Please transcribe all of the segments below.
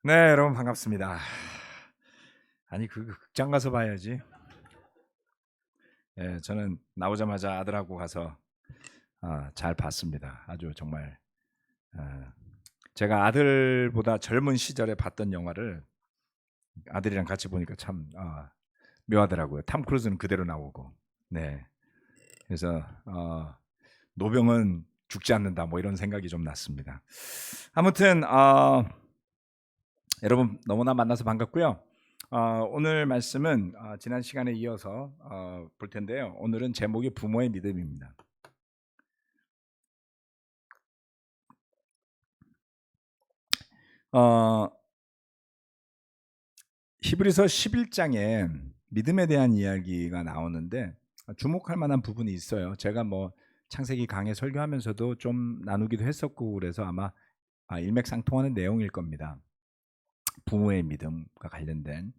네, 여러분 반갑습니다. 아니 그 극장 가서 봐야지. 예, 저는 나오자마자 아들하고 가서 잘 봤습니다. 아주 정말 아, 제가 아들보다 젊은 시절에 봤던 영화를 아들이랑 같이 보니까 참 묘하더라고요. 탐 크루즈는 그대로 나오고, 네, 그래서 노병은 죽지 않는다 뭐 이런 생각이 좀 났습니다. 아무튼 여러분 너무나 만나서 반갑고요. 오늘 말씀은 지난 시간에 이어서 볼 텐데요. 오늘은 제목이 부모의 믿음입니다. 어, 히브리서 11장에 믿음에 대한 이야기가 나오는데 주목할 만한 부분이 있어요. 제가 뭐 창세기 강의 설교하면서도 좀 나누기도 했었고 그래서 아마 일맥상통하는 내용일 겁니다. 부모의 믿음과 관련된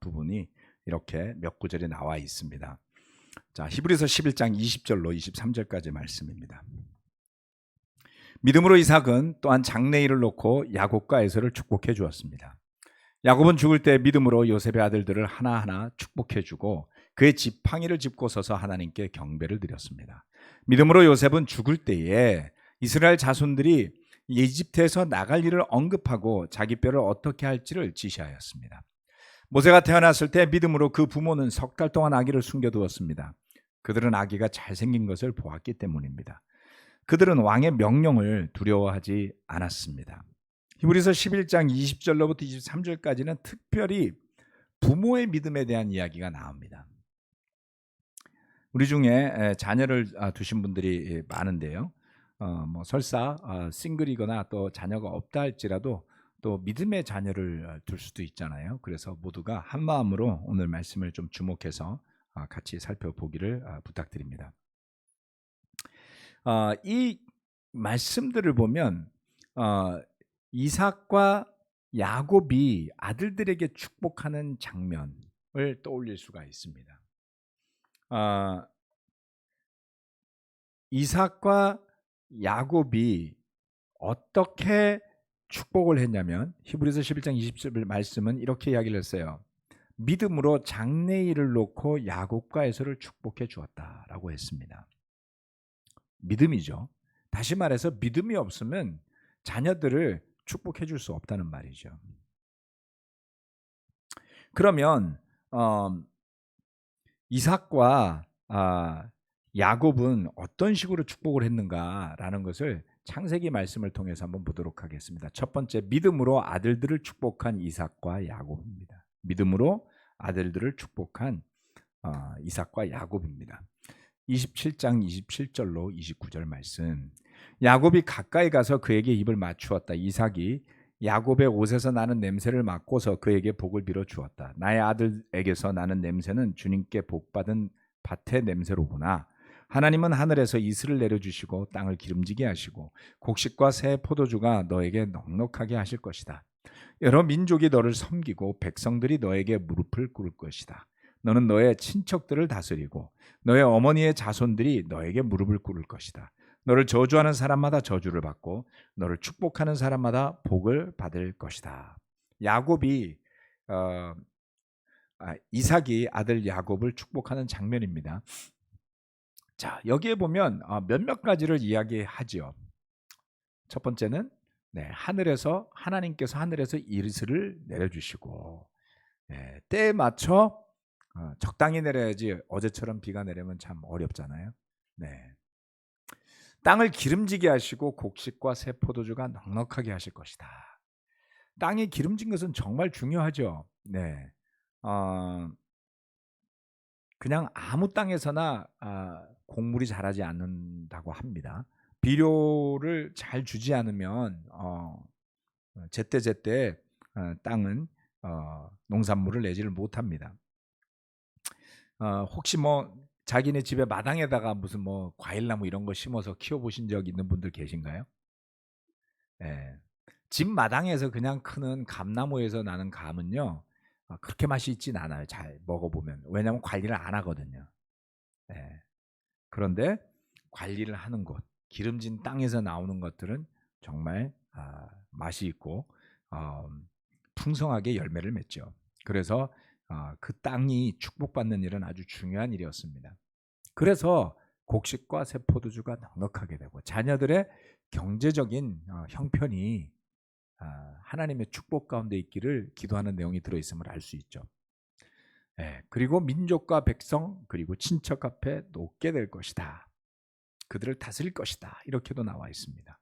부분이 이렇게 몇 구절에 나와 있습니다. 자, 히브리서 11장 20절로 23절까지 말씀입니다. 믿음으로 이삭은 또한 장래일을 놓고 야곱과 에서를 축복해 주었습니다. 야곱은 죽을 때 믿음으로 요셉의 아들들을 하나하나 축복해 주고 그의 지팡이를 짚고 서서 하나님께 경배를 드렸습니다. 믿음으로 요셉은 죽을 때에 이스라엘 자손들이 이집트에서 나갈 일을 언급하고 자기 뼈를 어떻게 할지를 지시하였습니다. 모세가 태어났을 때 믿음으로 그 부모는 석 달 동안 아기를 숨겨두었습니다. 그들은 아기가 잘생긴 것을 보았기 때문입니다. 그들은 왕의 명령을 두려워하지 않았습니다. 히브리서 11장 20절로부터 23절까지는 특별히 부모의 믿음에 대한 이야기가 나옵니다. 우리 중에 자녀를 두신 분들이 많은데요. 뭐 설사 싱글이거나 또 자녀가 없다 할지라도 또 믿음의 자녀를 둘 수도 있잖아요. 그래서 모두가 한 마음으로 오늘 말씀을 좀 주목해서 같이 살펴보기를 부탁드립니다. 이 말씀들을 보면 이삭과 야곱이 아들들에게 축복하는 장면을 떠올릴 수가 있습니다. 이삭과 야곱이 어떻게 축복을 했냐면 히브리서 11장 20절 말씀은 이렇게 이야기를 했어요. 믿음으로 장래일을 놓고 야곱과 에서를 축복해 주었다라고 했습니다. 믿음이죠. 다시 말해서 믿음이 없으면 자녀들을 축복해 줄 수 없다는 말이죠. 그러면 이삭과 야곱은 어떤 식으로 축복을 했는가라는 것을 창세기 말씀을 통해서 한번 보도록 하겠습니다. 첫 번째, 믿음으로 아들들을 축복한 이삭과 야곱입니다. 믿음으로 아들들을 축복한 이삭과 야곱입니다. 27장 27절로 29절 말씀. 야곱이 가까이 가서 그에게 입을 맞추었다. 이삭이 야곱의 옷에서 나는 냄새를 맡고서 그에게 복을 빌어 주었다. 나의 아들에게서 나는 냄새는 주님께 복받은 밭의 냄새로구나. 하나님은 하늘에서 이슬을 내려주시고 땅을 기름지게 하시고 곡식과 새 포도주가 너에게 넉넉하게 하실 것이다. 여러 민족이 너를 섬기고 백성들이 너에게 무릎을 꿇을 것이다. 너는 너의 친척들을 다스리고 너의 어머니의 자손들이 너에게 무릎을 꿇을 것이다. 너를 저주하는 사람마다 저주를 받고 너를 축복하는 사람마다 복을 받을 것이다. 야곱이 이삭이 아들 야곱을 축복하는 장면입니다. 자, 여기에 보면 몇몇 가지를 이야기하지요. 첫 번째는 하나님께서 하늘에서 이슬을 내려주시고 때에 맞춰 적당히 내려야지 어제처럼 비가 내리면 참 어렵잖아요. 네. 땅을 기름지게 하시고 곡식과 새 포도주가 넉넉하게 하실 것이다. 땅이 기름진 것은 정말 중요하죠. 네. 그냥 아무 땅에서나 곡물이 자라지 않는다고 합니다. 비료를 잘 주지 않으면 제때제때 땅은 농산물을 내지를 못합니다. 혹시 뭐 자기네 집에 마당에다가 무슨 뭐 과일나무 이런 거 심어서 키워보신 적 있는 분들 계신가요? 예. 집 마당에서 그냥 크는 감나무에서 나는 감은요 그렇게 맛이 있진 않아요. 잘 먹어보면. 왜냐하면 관리를 안 하거든요. 예. 그런데 관리를 하는 곳, 기름진 땅에서 나오는 것들은 정말 맛이 있고 풍성하게 열매를 맺죠. 그래서 그 땅이 축복받는 일은 아주 중요한 일이었습니다. 그래서 곡식과 새 포도주가 넉넉하게 되고 자녀들의 경제적인 형편이 하나님의 축복 가운데 있기를 기도하는 내용이 들어있음을 알 수 있죠. 그리고 민족과 백성 그리고 친척 앞에 높게 될 것이다. 그들을 다스릴 것이다. 이렇게도 나와 있습니다.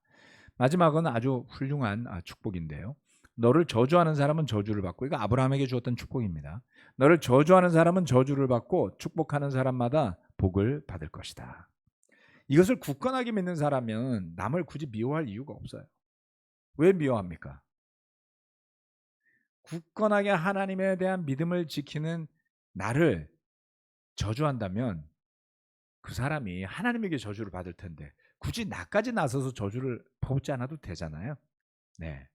마지막은 아주 훌륭한 축복인데요. 너를 저주하는 사람은 저주를 받고, 이거 아브라함에게 주었던 축복입니다. 너를 저주하는 사람은 저주를 받고 축복하는 사람마다 복을 받을 것이다. 이것을 굳건하게 믿는 사람은 남을 굳이 미워할 이유가 없어요. 왜 미워합니까? 굳건하게 하나님에 대한 믿음을 지키는 나를 저주한다면 그 사람이 하나님에게 저주를 받을 텐데 굳이 나까지 나서서 저주를 퍼붓지 않아도 되잖아요. 네.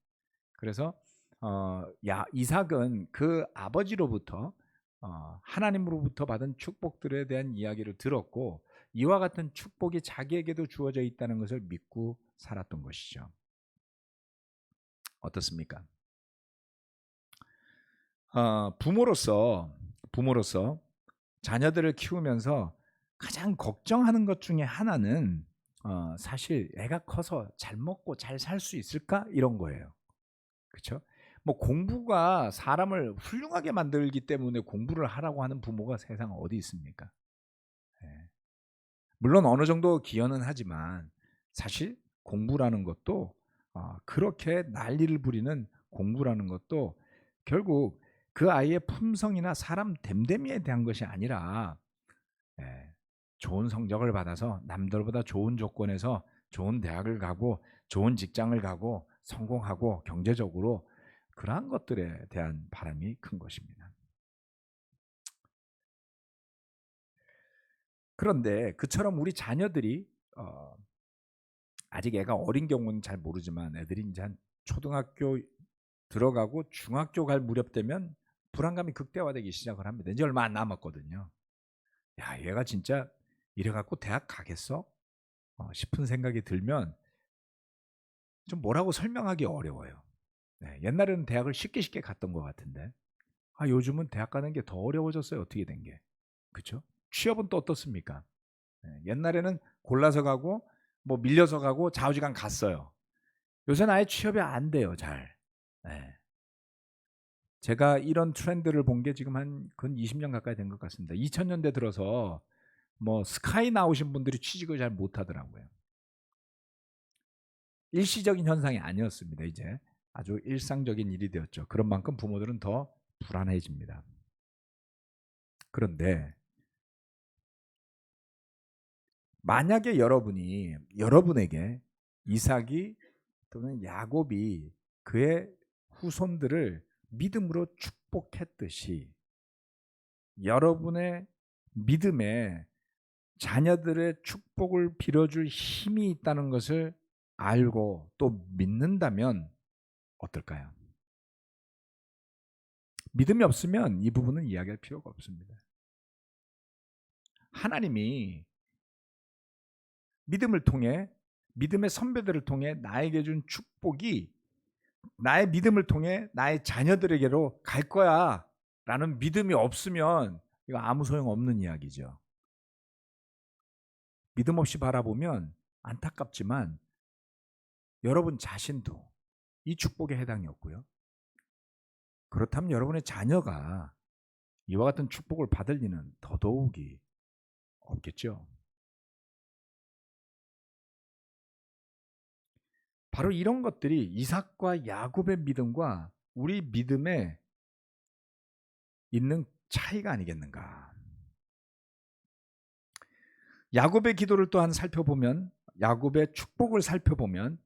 그래서 이삭은 그 아버지로부터 하나님으로부터 받은 축복들에 대한 이야기를 들었고 이와 같은 축복이 자기에게도 주어져 있다는 것을 믿고 살았던 것이죠. 어떻습니까? 부모로서 자녀들을 키우면서 가장 걱정하는 것 중에 하나는 사실 애가 커서 잘 먹고 잘 살 수 있을까 이런 거예요. 그렇죠? 뭐 공부가 사람을 훌륭하게 만들기 때문에 공부를 하라고 하는 부모가 세상 어디 있습니까? 물론 어느 정도 기여는 하지만 사실 공부라는 것도 그렇게 난리를 부리는 공부라는 것도 결국 그 아이의 품성이나 사람 됨됨이에 대한 것이 아니라 좋은 성적을 받아서 남들보다 좋은 조건에서 좋은 대학을 가고 좋은 직장을 가고 성공하고 경제적으로 그러한 것들에 대한 바람이 큰 것입니다. 그런데 그처럼 우리 자녀들이 아직 애가 어린 경우는 잘 모르지만 애들이 이제 한 초등학교 들어가고 중학교 갈 무렵 되면 불안감이 극대화되기 시작을 합니다. 이제 얼마 안 남았거든요. 야, 얘가 진짜 이래갖고 대학 가겠어? 싶은 생각이 들면 좀 뭐라고 설명하기 어려워요. 옛날에는 대학을 쉽게 갔던 것 같은데 요즘은 대학 가는 게 더 어려워졌어요. 어떻게 된 게. 그렇죠? 취업은 또 어떻습니까? 옛날에는 골라서 가고 뭐 밀려서 가고 좌우지간 갔어요. 요새는 아예 취업이 안 돼요. 잘. 제가 이런 트렌드를 본 게 지금 한 근 20년 가까이 된 것 같습니다. 2000년대 들어서 뭐 스카이 나오신 분들이 취직을 잘 못하더라고요. 일시적인 현상이 아니었습니다. 이제 아주 일상적인 일이 되었죠. 그런 만큼 부모들은 더 불안해집니다. 그런데 만약에 여러분에게 이삭이 또는 야곱이 그의 후손들을 믿음으로 축복했듯이 여러분의 믿음에 자녀들의 축복을 빌어줄 힘이 있다는 것을 알고 또 믿는다면 어떨까요? 믿음이 없으면 이 부분은 이야기할 필요가 없습니다. 하나님이 믿음을 통해 믿음의 선배들을 통해 나에게 준 축복이 나의 믿음을 통해 나의 자녀들에게로 갈 거야 라는 믿음이 없으면 이거 아무 소용없는 이야기죠. 믿음 없이 바라보면 안타깝지만 여러분 자신도 이 축복에 해당이 없고요. 그렇다면 여러분의 자녀가 이와 같은 축복을 받을 리는 더더욱이 없겠죠. 바로 이런 것들이 이삭과 야곱의 믿음과 우리 믿음에 있는 차이가 아니겠는가. 야곱의 기도를 또한 살펴보면 야곱의 축복을 살펴보면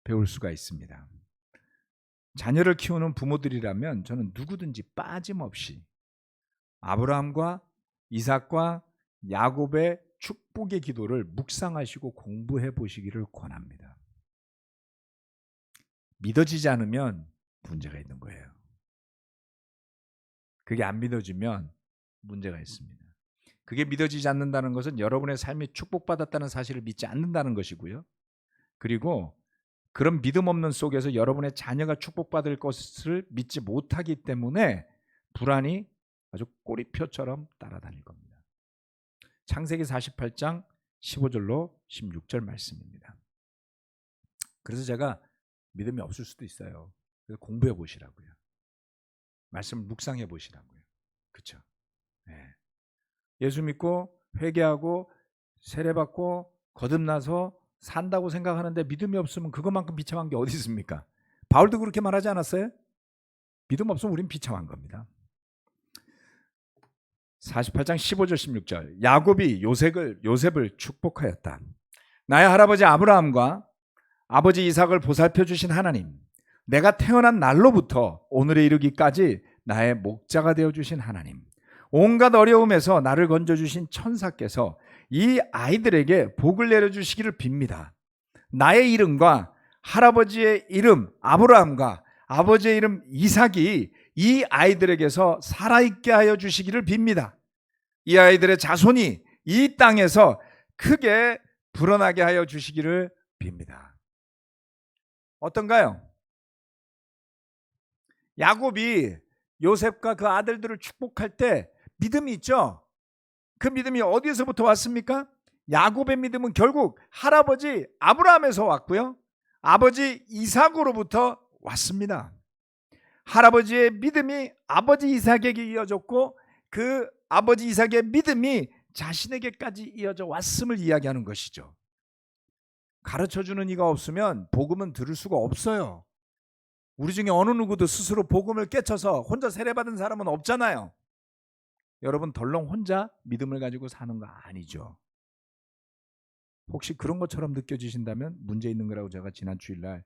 배울 수가 있습니다. 자녀를 키우는 부모들이라면 저는 누구든지 빠짐없이 아브라함과 이삭과 야곱의 축복의 기도를 묵상하시고 공부해 보시기를 권합니다. 믿어지지 않으면 문제가 있는 거예요. 그게 안 믿어지면 문제가 있습니다. 그게 믿어지지 않는다는 것은 여러분의 삶이 축복받았다는 사실을 믿지 않는다는 것이고요. 그리고 그런 믿음 없는 속에서 여러분의 자녀가 축복받을 것을 믿지 못하기 때문에 불안이 아주 꼬리표처럼 따라다닐 겁니다. 창세기 48장 15절로 16절 말씀입니다. 그래서 제가 믿음이 없을 수도 있어요. 그래서 공부해 보시라고요. 말씀을 묵상해 보시라고요. 그렇죠? 네. 예수 믿고 회개하고 세례받고 거듭나서 산다고 생각하는데 믿음이 없으면 그것만큼 비참한 게 어디 있습니까? 바울도 그렇게 말하지 않았어요? 믿음 없으면 우린 비참한 겁니다. 48장 15절 16절 야곱이 요셉을 축복하였다. 나의 할아버지 아브라함과 아버지 이삭을 보살펴 주신 하나님, 내가 태어난 날로부터 오늘에 이르기까지 나의 목자가 되어 주신 하나님, 온갖 어려움에서 나를 건져 주신 천사께서 이 아이들에게 복을 내려 주시기를 빕니다. 나의 이름과 할아버지의 이름 아브라함과 아버지의 이름 이삭이 이 아이들에게서 살아있게 하여 주시기를 빕니다. 이 아이들의 자손이 이 땅에서 크게 불어나게 하여 주시기를 빕니다. 어떤가요? 야곱이 요셉과 그 아들들을 축복할 때 믿음이 있죠? 그 믿음이 어디에서부터 왔습니까? 야곱의 믿음은 결국 할아버지 아브라함에서 왔고요. 아버지 이삭으로부터 왔습니다. 할아버지의 믿음이 아버지 이삭에게 이어졌고 그 아버지 이삭의 믿음이 자신에게까지 이어져 왔음을 이야기하는 것이죠. 가르쳐주는 이가 없으면 복음은 들을 수가 없어요. 우리 중에 어느 누구도 스스로 복음을 깨쳐서 혼자 세례받은 사람은 없잖아요. 여러분 덜렁 혼자 믿음을 가지고 사는 거 아니죠. 혹시 그런 것처럼 느껴지신다면 문제 있는 거라고 제가 지난 주일날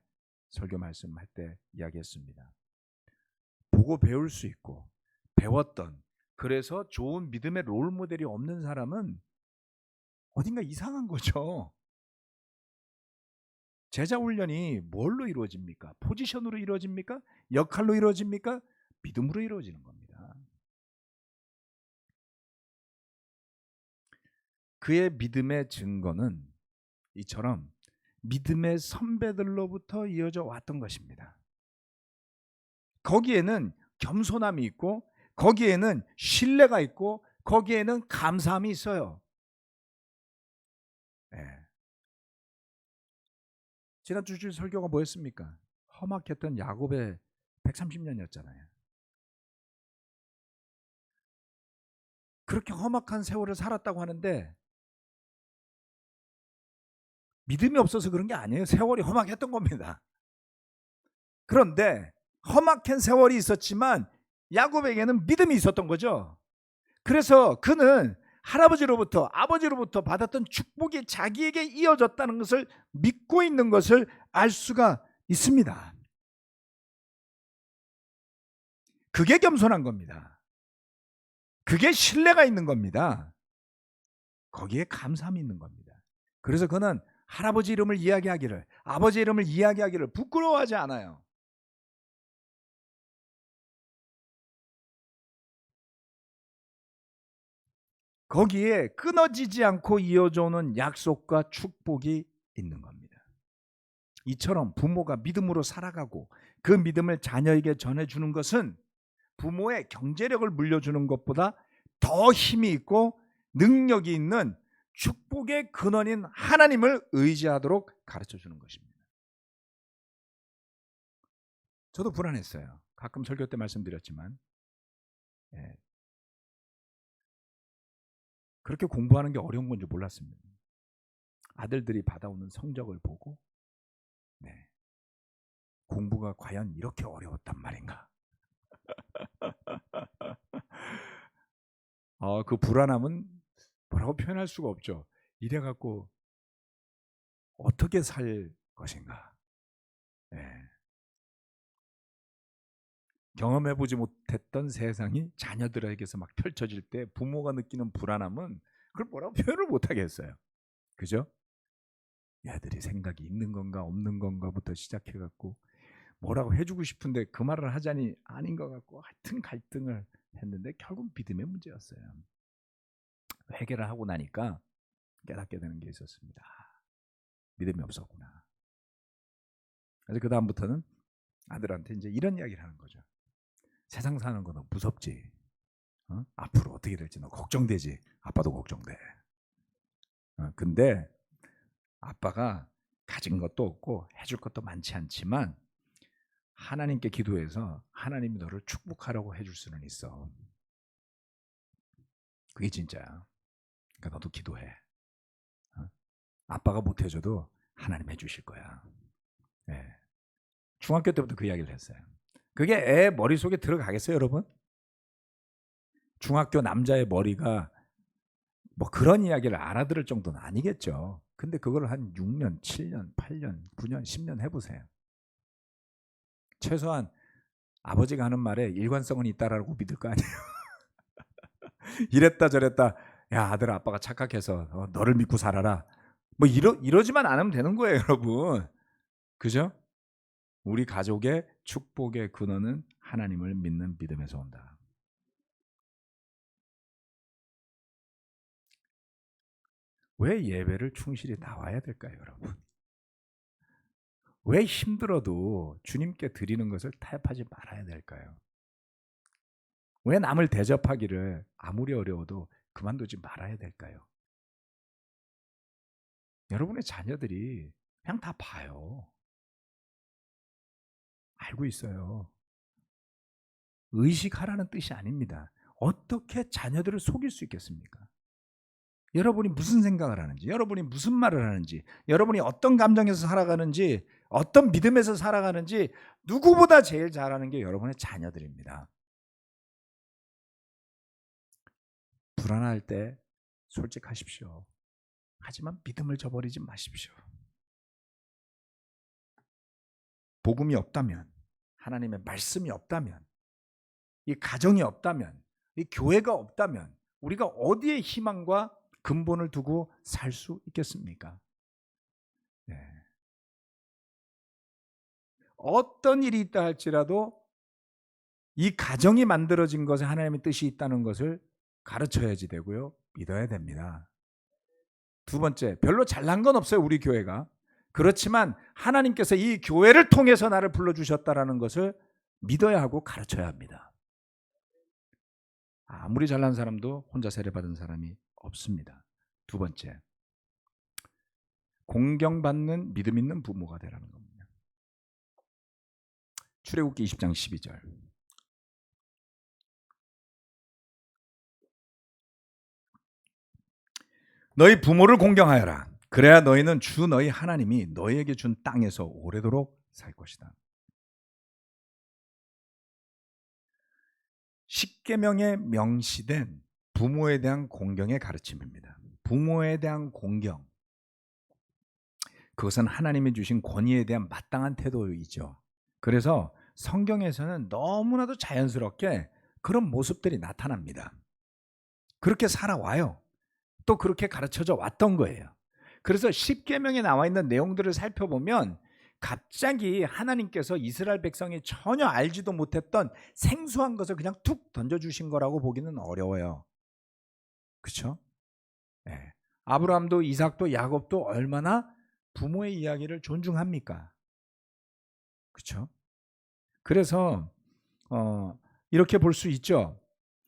설교 말씀할 때 이야기했습니다. 보고 배울 수 있고 배웠던 그래서 좋은 믿음의 롤모델이 없는 사람은 어딘가 이상한 거죠. 제자 훈련이 뭘로 이루어집니까? 포지션으로 이루어집니까? 역할로 이루어집니까? 믿음으로 이루어지는 겁니다. 그의 믿음의 증거는 이처럼 믿음의 선배들로부터 이어져 왔던 것입니다. 거기에는 겸손함이 있고 거기에는 신뢰가 있고 거기에는 감사함이 있어요. 네. 지난 주일 설교가 뭐였습니까? 험악했던 야곱의 130년이었잖아요. 그렇게 험악한 세월을 살았다고 하는데 믿음이 없어서 그런 게 아니에요. 세월이 험악했던 겁니다. 그런데 험악한 세월이 있었지만 야곱에게는 믿음이 있었던 거죠. 그래서 그는 할아버지로부터 아버지로부터 받았던 축복이 자기에게 이어졌다는 것을 믿고 있는 것을 알 수가 있습니다. 그게 겸손한 겁니다. 그게 신뢰가 있는 겁니다. 거기에 감사함이 있는 겁니다. 그래서 그는 할아버지 이름을 이야기하기를 아버지 이름을 이야기하기를 부끄러워하지 않아요. 거기에 끊어지지 않고 이어져 오는 약속과 축복이 있는 겁니다. 이처럼 부모가 믿음으로 살아가고 그 믿음을 자녀에게 전해주는 것은 부모의 경제력을 물려주는 것보다 더 힘이 있고 능력이 있는 축복의 근원인 하나님을 의지하도록 가르쳐주는 것입니다. 저도 불안했어요. 가끔 설교 때 말씀드렸지만 그렇게 공부하는 게 어려운 건지 몰랐습니다. 아들들이 받아오는 성적을 보고 공부가 과연 이렇게 어려웠단 말인가. 그 불안함은 뭐라고 표현할 수가 없죠. 이래갖고 어떻게 살 것인가. 경험해보지 못했던 세상이 자녀들에게서 막 펼쳐질 때 부모가 느끼는 불안함은 그걸 뭐라고 표현을 못하겠어요. 그죠? 얘들이 생각이 있는 건가 없는 건가부터 시작해갖고 뭐라고 해주고 싶은데 그 말을 하자니 아닌 것 같고 하여튼 갈등을 했는데 결국 믿음의 문제였어요. 회개를 하고 나니까 깨닫게 되는 게 있었습니다. 믿음이 없었구나. 그래서 그 다음부터는 아들한테 이제 이런 이야기를 하는 거죠. 세상 사는 거 너 무섭지? 앞으로 어떻게 될지 너 걱정되지? 아빠도 걱정돼. 근데 아빠가 가진 것도 없고 해줄 것도 많지 않지만 하나님께 기도해서 하나님이 너를 축복하라고 해줄 수는 있어. 그게 진짜야. 그러니까 너도 기도해. 아빠가 못 해줘도 하나님 해주실 거야. 네. 중학교 때부터 그 이야기를 했어요. 그게 애 머릿속에 들어가겠어요, 여러분? 중학교 남자의 머리가 뭐 그런 이야기를 알아들을 정도는 아니겠죠. 근데 그걸 한 6년, 7년, 8년, 9년, 10년 해보세요. 최소한 아버지가 하는 말에 일관성은 있다라고 믿을 거 아니에요. 이랬다 저랬다. 야, 아들아, 아빠가 착각해서 너를 믿고 살아라. 뭐 이러지만 않으면 되는 거예요, 여러분. 그죠? 우리 가족의 축복의 근원은 하나님을 믿는 믿음에서 온다. 왜 예배를 충실히 나와야 될까요, 여러분? 왜 힘들어도 주님께 드리는 것을 타협하지 말아야 될까요? 왜 남을 대접하기를 아무리 어려워도 그만두지 말아야 될까요? 여러분의 자녀들이 그냥 다 봐요. 알고 있어요. 의식하라는 뜻이 아닙니다. 어떻게 자녀들을 속일 수 있겠습니까? 여러분이 무슨 생각을 하는지, 여러분이 무슨 말을 하는지, 여러분이 어떤 감정에서 살아가는지, 어떤 믿음에서 살아가는지 누구보다 제일 잘 아는 게 여러분의 자녀들입니다. 불안할 때 솔직하십시오. 하지만 믿음을 저버리지 마십시오. 복음이 없다면, 하나님의 말씀이 없다면, 이 가정이 없다면, 이 교회가 없다면 우리가 어디에 희망과 근본을 두고 살 수 있겠습니까? 네. 어떤 일이 있다 할지라도 이 가정이 만들어진 것에 하나님의 뜻이 있다는 것을 가르쳐야지 되고요. 믿어야 됩니다. 두 번째, 별로 잘난 건 없어요, 우리 교회가. 그렇지만 하나님께서 이 교회를 통해서 나를 불러주셨다는 것을 믿어야 하고 가르쳐야 합니다. 아무리 잘난 사람도 혼자 세례받은 사람이 없습니다. 두 번째, 공경받는 믿음 있는 부모가 되라는 겁니다. 출애굽기 20장 12절. 너희 부모를 공경하여라. 그래야 너희는 주 너희 하나님이 너희에게 준 땅에서 오래도록 살 것이다. 십계명에 명시된 부모에 대한 공경의 가르침입니다. 부모에 대한 공경, 그것은 하나님이 주신 권위에 대한 마땅한 태도이죠. 그래서 성경에서는 너무나도 자연스럽게 그런 모습들이 나타납니다. 그렇게 살아와요. 또 그렇게 가르쳐져 왔던 거예요. 그래서 십계명에 나와 있는 내용들을 살펴보면 갑자기 하나님께서 이스라엘 백성이 전혀 알지도 못했던 생소한 것을 그냥 툭 던져주신 거라고 보기는 어려워요. 그렇죠? 네. 아브라함도 이삭도 야곱도 얼마나 부모의 이야기를 존중합니까? 그렇죠? 그래서 이렇게 볼 수 있죠.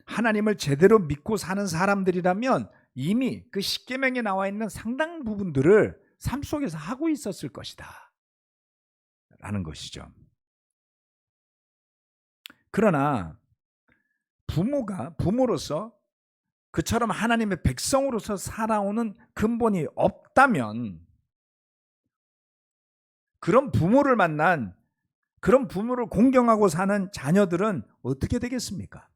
하나님을 제대로 믿고 사는 사람들이라면 이미 그 십계명에 나와 있는 상당 부분들을 삶 속에서 하고 있었을 것이다 라는 것이죠. 그러나 부모로서 그처럼 하나님의 백성으로서 살아오는 근본이 없다면 그런 부모를 만난, 그런 부모를 공경하고 사는 자녀들은 어떻게 되겠습니까?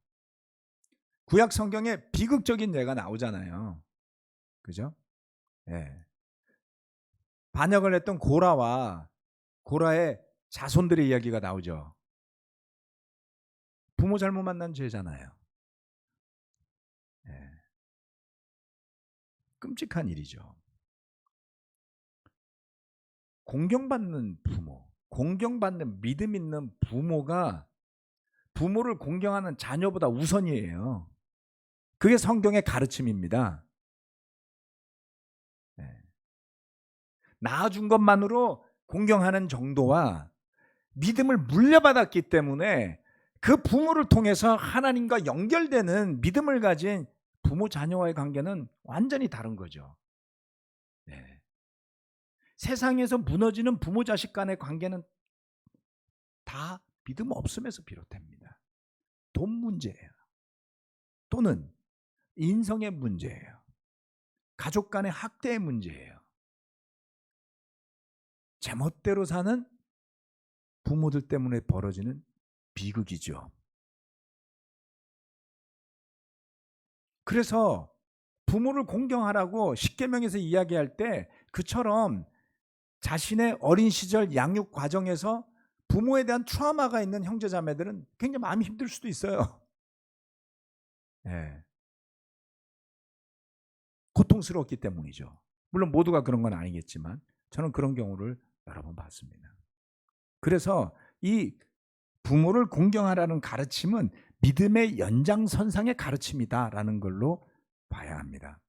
구약 성경에 비극적인 예가 나오잖아요. 그죠? 예. 반역을 했던 고라의 자손들의 이야기가 나오죠. 부모 잘못 만난 죄잖아요. 예. 끔찍한 일이죠. 공경받는 부모, 공경받는 믿음 있는 부모가 부모를 공경하는 자녀보다 우선이에요. 그게 성경의 가르침입니다. 네. 낳아준 것만으로 공경하는 정도와 믿음을 물려받았기 때문에 그 부모를 통해서 하나님과 연결되는 믿음을 가진 부모 자녀와의 관계는 완전히 다른 거죠. 네. 세상에서 무너지는 부모 자식 간의 관계는 다 믿음 없음에서 비롯됩니다. 돈 문제예요. 또는 인성의 문제예요. 가족 간의 학대의 문제예요. 제멋대로 사는 부모들 때문에 벌어지는 비극이죠. 그래서 부모를 공경하라고 십계명에서 이야기할 때 그처럼 자신의 어린 시절 양육 과정에서 부모에 대한 트라우마가 있는 형제자매들은 굉장히 마음이 힘들 수도 있어요. 네. 고통스러웠기 때문이죠. 물론 모두가 그런 건 아니겠지만 저는 그런 경우를 여러 번 봤습니다. 그래서 이 부모를 공경하라는 가르침은 믿음의 연장선상의 가르침이다라는 걸로 봐야 합니다.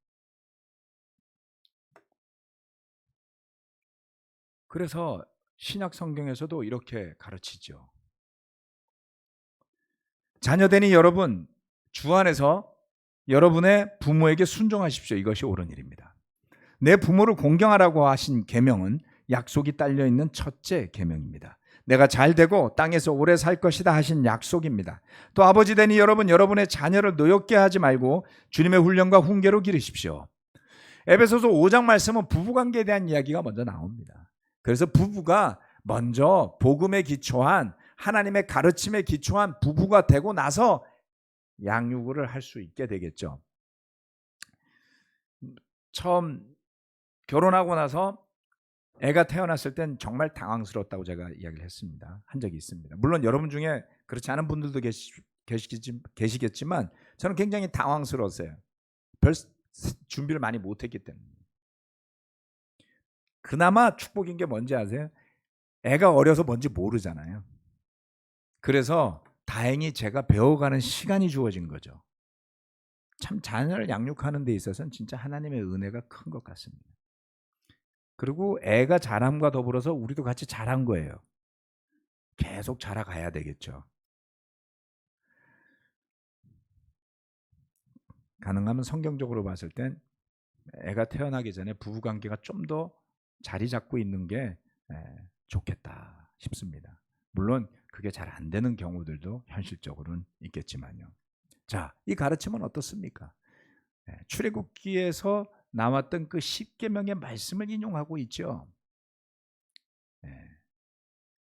그래서 신약 성경에서도 이렇게 가르치죠. 자녀되니 여러분, 주 안에서 여러분의 부모에게 순종하십시오. 이것이 옳은 일입니다. 내 부모를 공경하라고 하신 계명은 약속이 딸려 있는 첫째 계명입니다. 내가 잘 되고 땅에서 오래 살 것이다 하신 약속입니다. 또 아버지 되니 여러분, 여러분의 자녀를 노엽게 하지 말고 주님의 훈련과 훈계로 기르십시오. 에베소서 5장 말씀은 부부관계에 대한 이야기가 먼저 나옵니다. 그래서 부부가 먼저 복음에 기초한 하나님의 가르침에 기초한 부부가 되고 나서 양육을 할 수 있게 되겠죠. 처음 결혼하고 나서 애가 태어났을 땐 정말 당황스러웠다고 제가 이야기를 했습니다. 한 적이 있습니다. 물론 여러분 중에 그렇지 않은 분들도 계시겠지만 저는 굉장히 당황스러웠어요. 별 준비를 많이 못했기 때문에. 그나마 축복인 게 뭔지 아세요? 애가 어려서 뭔지 모르잖아요. 그래서 다행히 제가 배워가는 시간이 주어진 거죠. 참 자녀를 양육하는 데 있어서는 진짜 하나님의 은혜가 큰 것 같습니다. 그리고 애가 자람과 더불어서 우리도 같이 자란 거예요. 계속 자라가야 되겠죠. 가능하면 성경적으로 봤을 땐 애가 태어나기 전에 부부관계가 좀 더 자리 잡고 있는 게 좋겠다 싶습니다. 물론 그게 잘 안 되는 경우들도 현실적으로는 있겠지만요. 자, 이 가르침은 어떻습니까? 출애굽기에서 나왔던 그 10계명의 말씀을 인용하고 있죠.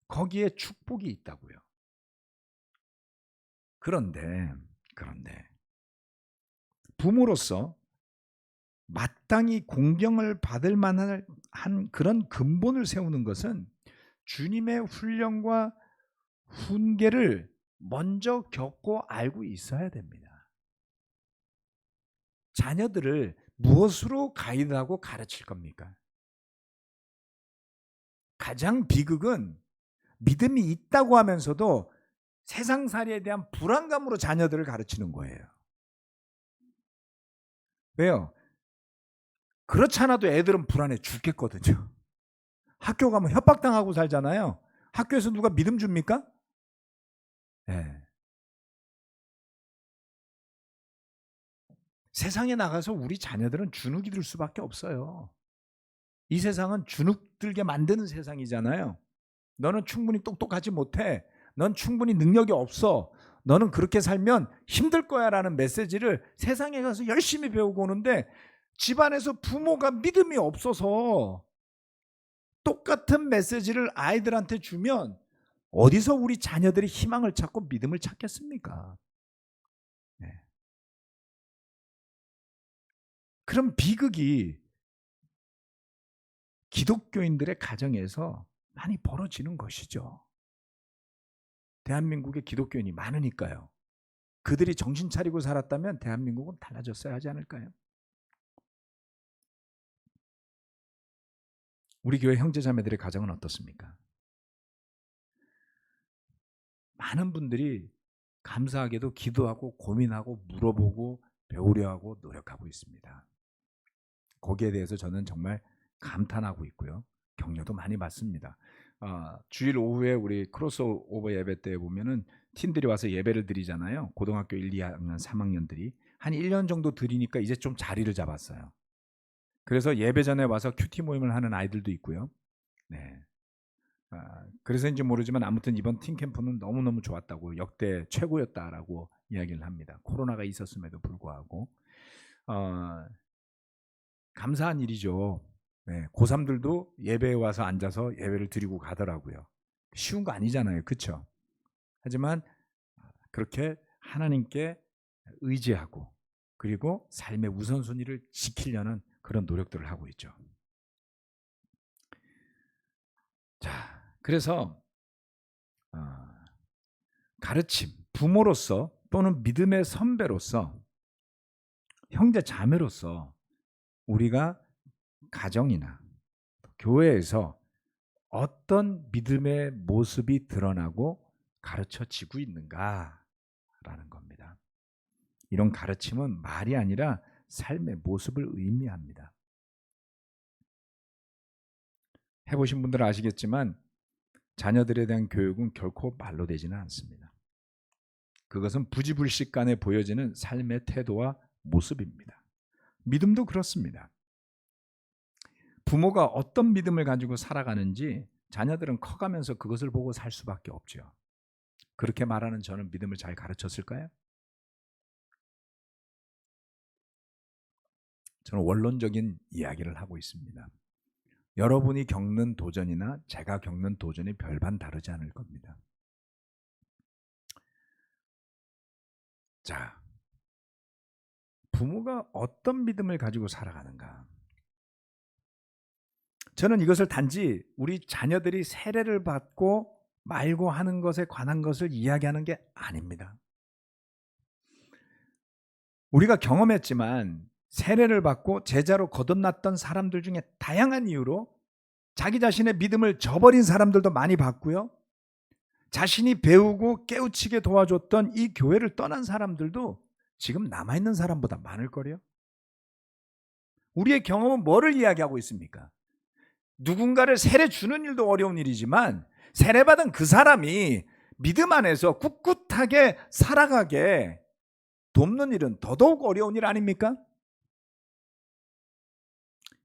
거기에 축복이 있다고요. 그런데 부모로서 마땅히 공경을 받을 만한 그런 근본을 세우는 것은 주님의 훈련과 훈계를 먼저 겪고 알고 있어야 됩니다. 자녀들을 무엇으로 가이드하고 가르칠 겁니까? 가장 비극은 믿음이 있다고 하면서도 세상살이에 대한 불안감으로 자녀들을 가르치는 거예요. 왜요? 그렇지 않아도 애들은 불안해 죽겠거든요. 학교 가면 협박당하고 살잖아요. 학교에서 누가 믿음 줍니까? 네. 세상에 나가서 우리 자녀들은 주눅이 들 수밖에 없어요. 이 세상은 주눅 들게 만드는 세상이잖아요. 너는 충분히 똑똑하지 못해. 넌 충분히 능력이 없어. 너는 그렇게 살면 힘들 거야 라는 메시지를 세상에 가서 열심히 배우고 오는데 집안에서 부모가 믿음이 없어서 똑같은 메시지를 아이들한테 주면 어디서 우리 자녀들이 희망을 찾고 믿음을 찾겠습니까? 네. 그럼 비극이 기독교인들의 가정에서 많이 벌어지는 것이죠. 대한민국에 기독교인이 많으니까요. 그들이 정신 차리고 살았다면 대한민국은 달라졌어야 하지 않을까요? 우리 교회 형제자매들의 가정은 어떻습니까? 많은 분들이 감사하게도 기도하고 고민하고 물어보고 배우려 하고 노력하고 있습니다. 거기에 대해서 저는 정말 감탄하고 있고요. 격려도 많이 받습니다. 주일 오후에 우리 크로스오버 예배 때 보면은 팀들이 와서 예배를 드리잖아요. 고등학교 1, 2학년, 3학년들이 한 1년 정도 드리니까 이제 좀 자리를 잡았어요. 그래서 예배 전에 와서 큐티 모임을 하는 아이들도 있고요. 네. 그래서인지 모르지만 아무튼 이번 팀 캠프는 너무너무 좋았다고, 역대 최고였다라고 이야기를 합니다. 코로나가 있었음에도 불구하고 감사한 일이죠. 네, 고3들도 예배에 와서 앉아서 예배를 드리고 가더라고요. 쉬운 거 아니잖아요. 그렇죠? 하지만 그렇게 하나님께 의지하고 그리고 삶의 우선순위를 지키려는 그런 노력들을 하고 있죠. 자, 그래서 가르침, 부모로서 또는 믿음의 선배로서, 형제 자매로서 우리가 가정이나 교회에서 어떤 믿음의 모습이 드러나고 가르쳐지고 있는가라는 겁니다. 이런 가르침은 말이 아니라 삶의 모습을 의미합니다. 해보신 분들은 아시겠지만 자녀들에 대한 교육은 결코 말로 되지는 않습니다. 그것은 부지불식간에 보여지는 삶의 태도와 모습입니다. 믿음도 그렇습니다. 부모가 어떤 믿음을 가지고 살아가는지 자녀들은 커가면서 그것을 보고 살 수밖에 없죠. 그렇게 말하는 저는 믿음을 잘 가르쳤을까요? 저는 원론적인 이야기를 하고 있습니다. 여러분이 겪는 도전이나 제가 겪는 도전이 별반 다르지 않을 겁니다. 자, 부모가 어떤 믿음을 가지고 살아가는가? 저는 이것을 단지 우리 자녀들이 세례를 받고 말고 하는 것에 관한 것을 이야기하는 게 아닙니다. 우리가 경험했지만 세례를 받고 제자로 거듭났던 사람들 중에 다양한 이유로 자기 자신의 믿음을 저버린 사람들도 많이 봤고요. 자신이 배우고 깨우치게 도와줬던 이 교회를 떠난 사람들도 지금 남아있는 사람보다 많을 거래요. 우리의 경험은 뭐를 이야기하고 있습니까? 누군가를 세례 주는 일도 어려운 일이지만 세례받은 그 사람이 믿음 안에서 꿋꿋하게 살아가게 돕는 일은 더더욱 어려운 일 아닙니까?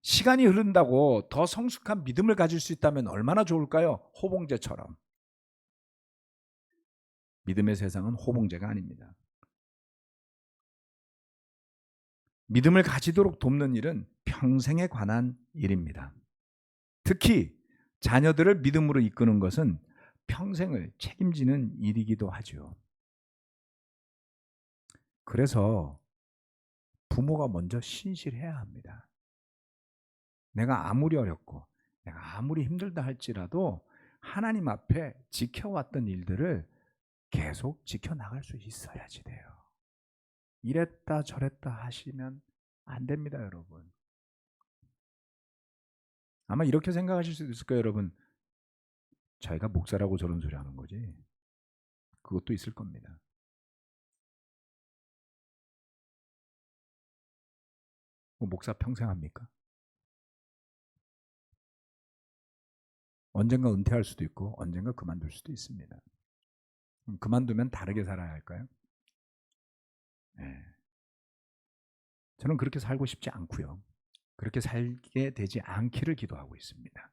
시간이 흐른다고 더 성숙한 믿음을 가질 수 있다면 얼마나 좋을까요? 호봉제처럼. 믿음의 세상은 호봉제가 아닙니다. 믿음을 가지도록 돕는 일은 평생에 관한 일입니다. 특히 자녀들을 믿음으로 이끄는 것은 평생을 책임지는 일이기도 하죠. 그래서 부모가 먼저 신실해야 합니다. 내가 아무리 어렵고 내가 아무리 힘들다 할지라도 하나님 앞에 지켜왔던 일들을 계속 지켜나갈 수 있어야지 돼요. 이랬다 저랬다 하시면 안 됩니다, 여러분. 아마 이렇게 생각하실 수도 있을 거예요, 여러분. 자기가 목사라고 저런 소리 하는 거지. 그것도 있을 겁니다. 목사 평생 합니까? 언젠가 은퇴할 수도 있고 언젠가 그만둘 수도 있습니다. 그만두면 다르게 살아야 할까요? 네. 저는 그렇게 살고 싶지 않고요. 그렇게 살게 되지 않기를 기도하고 있습니다.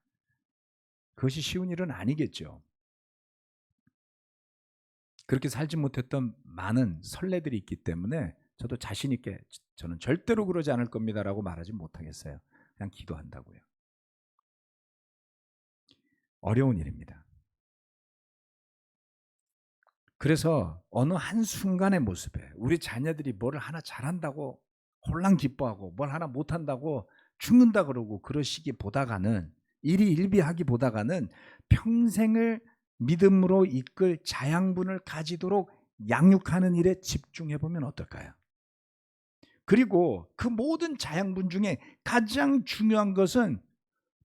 그것이 쉬운 일은 아니겠죠. 그렇게 살지 못했던 많은 선례들이 있기 때문에 저도 자신 있게 저는 절대로 그러지 않을 겁니다라고 말하지 못하겠어요. 그냥 기도한다고요. 어려운 일입니다. 그래서 어느 한순간의 모습에 우리 자녀들이 뭘 하나 잘한다고 홀랑 기뻐하고 뭘 하나 못한다고 죽는다 그러고 그러시기보다가는 일희일비하기보다가는 평생을 믿음으로 이끌 자양분을 가지도록 양육하는 일에 집중해보면 어떨까요? 그리고 그 모든 자양분 중에 가장 중요한 것은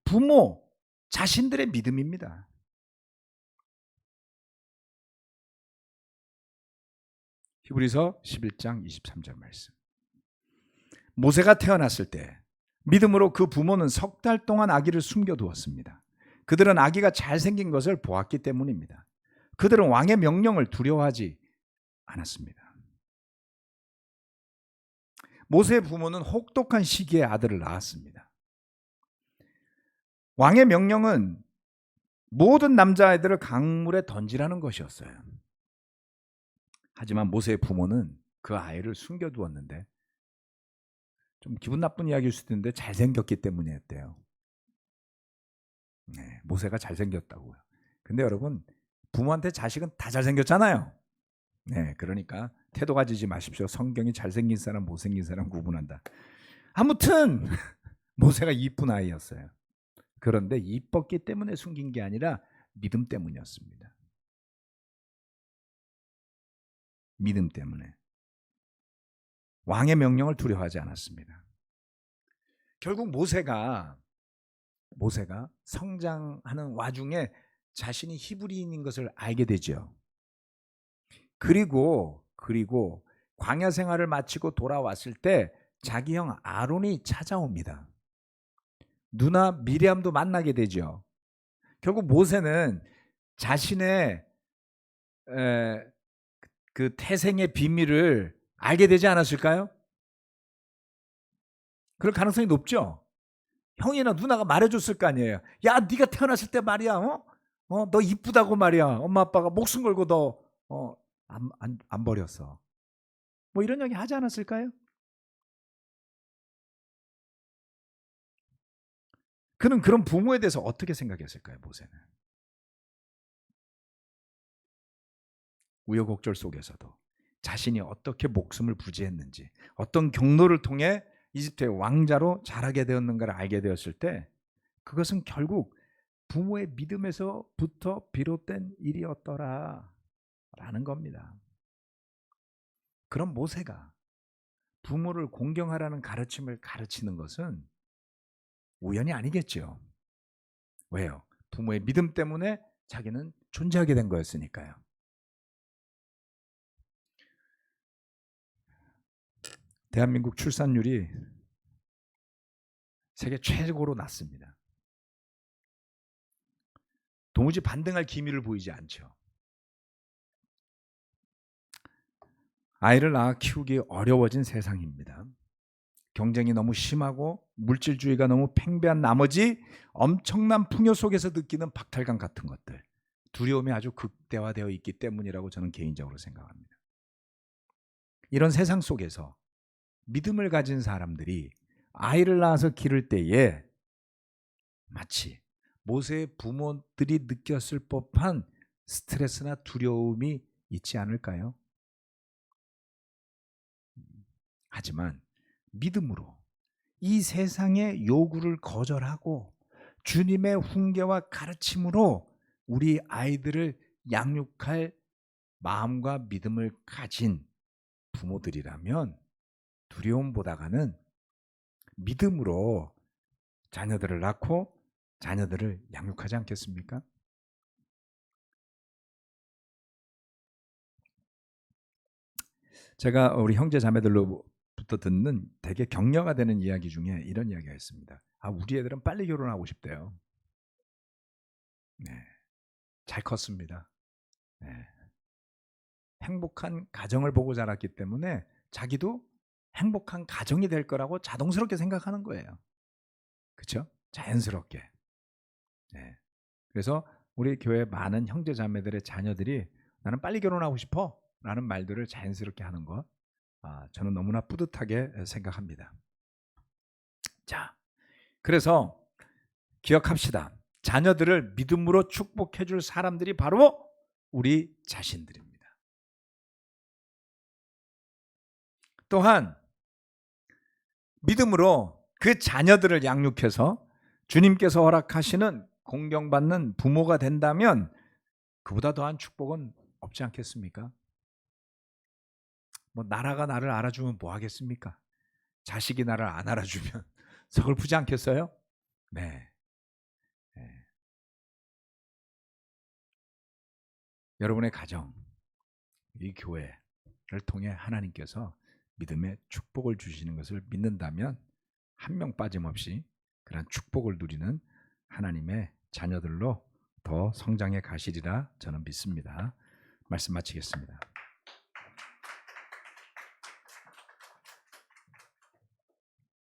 부모 자신들의 믿음입니다. 히브리서 11장 23절 말씀. 모세가 태어났을 때 믿음으로 그 부모는 석 달 동안 아기를 숨겨두었습니다. 그들은 아기가 잘생긴 것을 보았기 때문입니다. 그들은 왕의 명령을 두려워하지 않았습니다. 모세의 부모는 혹독한 시기에 아들을 낳았습니다. 왕의 명령은 모든 남자아이들을 강물에 던지라는 것이었어요. 하지만 모세의 부모는 그 아이를 숨겨두었는데, 좀 기분 나쁜 이야기일 수도 있는데 잘생겼기 때문이었대요. 네, 모세가 잘생겼다고요. 근데 여러분, 부모한테 자식은 다 잘생겼잖아요. 네, 그러니까 태도 가지지 마십시오. 성경이 잘생긴 사람, 못생긴 사람 구분한다. 아무튼 모세가 이쁜 아이였어요. 그런데 이뻤기 때문에 숨긴 게 아니라 믿음 때문이었습니다. 믿음 때문에. 왕의 명령을 두려워하지 않았습니다. 결국 모세가 성장하는 와중에 자신이 히브리인인 것을 알게 되죠. 그리고 광야 생활을 마치고 돌아왔을 때 자기 형 아론이 찾아옵니다. 누나 미리암도 만나게 되죠. 결국 모세는 자신의 그 태생의 비밀을 알게 되지 않았을까요? 그럴 가능성이 높죠. 형이나 누나가 말해줬을 거 아니에요. 야, 네가 태어났을 때 말이야, 너 이쁘다고 말이야. 엄마 아빠가 목숨 걸고 너 안 버렸어. 뭐 이런 얘기 하지 않았을까요? 그는 그런 부모에 대해서 어떻게 생각했을까요, 모세는? 우여곡절 속에서도 자신이 어떻게 목숨을 부지했는지, 어떤 경로를 통해 이집트의 왕자로 자라게 되었는가를 알게 되었을 때, 그것은 결국 부모의 믿음에서부터 비롯된 일이었더라 라는 겁니다. 그럼 모세가 부모를 공경하라는 가르침을 가르치는 것은 우연이 아니겠죠. 왜요? 부모의 믿음 때문에 자기는 존재하게 된 거였으니까요. 대한민국 출산율이 세계 최고로 낮습니다. 도무지 반등할 기미를 보이지 않죠. 아이를 낳아 키우기 어려워진 세상입니다. 경쟁이 너무 심하고 물질주의가 너무 팽배한 나머지 엄청난 풍요 속에서 느끼는 박탈감 같은 것들, 두려움이 아주 극대화되어 있기 때문이라고 저는 개인적으로 생각합니다. 이런 세상 속에서 믿음을 가진 사람들이 아이를 낳아서 기를 때에 마치 모세의 부모들이 느꼈을 법한 스트레스나 두려움이 있지 않을까요? 하지만 믿음으로 이 세상의 요구를 거절하고 주님의 훈계와 가르침으로 우리 아이들을 양육할 마음과 믿음을 가진 부모들이라면 두려움보다는 믿음으로 자녀들을 낳고 자녀들을 양육하지 않겠습니까? 제가 우리 형제 자매들로부터 듣는 되게 격려가 되는 이야기 중에 이런 이야기가 있습니다. 우리 애들은 빨리 결혼하고 싶대요. 네, 잘 컸습니다. 네, 행복한 가정을 보고 자랐기 때문에 자기도 행복한 가정이 될 거라고 자동스럽게 생각하는 거예요. 그렇죠? 자연스럽게. 네. 그래서 우리 교회 많은 형제 자매들의 자녀들이 나는 빨리 결혼하고 싶어 라는 말들을 자연스럽게 하는 것, 저는 너무나 뿌듯하게 생각합니다. 자, 그래서 기억합시다. 자녀들을 믿음으로 축복해 줄 사람들이 바로 우리 자신들입니다. 또한 믿음으로 그 자녀들을 양육해서 주님께서 허락하시는 공경받는 부모가 된다면 그보다 더한 축복은 없지 않겠습니까? 뭐 나라가 나를 알아주면 뭐 하겠습니까? 자식이 나를 안 알아주면 서글프지 않겠어요? 네. 네. 여러분의 가정, 이 교회를 통해 하나님께서 믿음의 축복을 주시는 것을 믿는다면 한 명 빠짐없이 그런 축복을 누리는 하나님의 자녀들로 더 성장해 가시리라 저는 믿습니다. 말씀 마치겠습니다.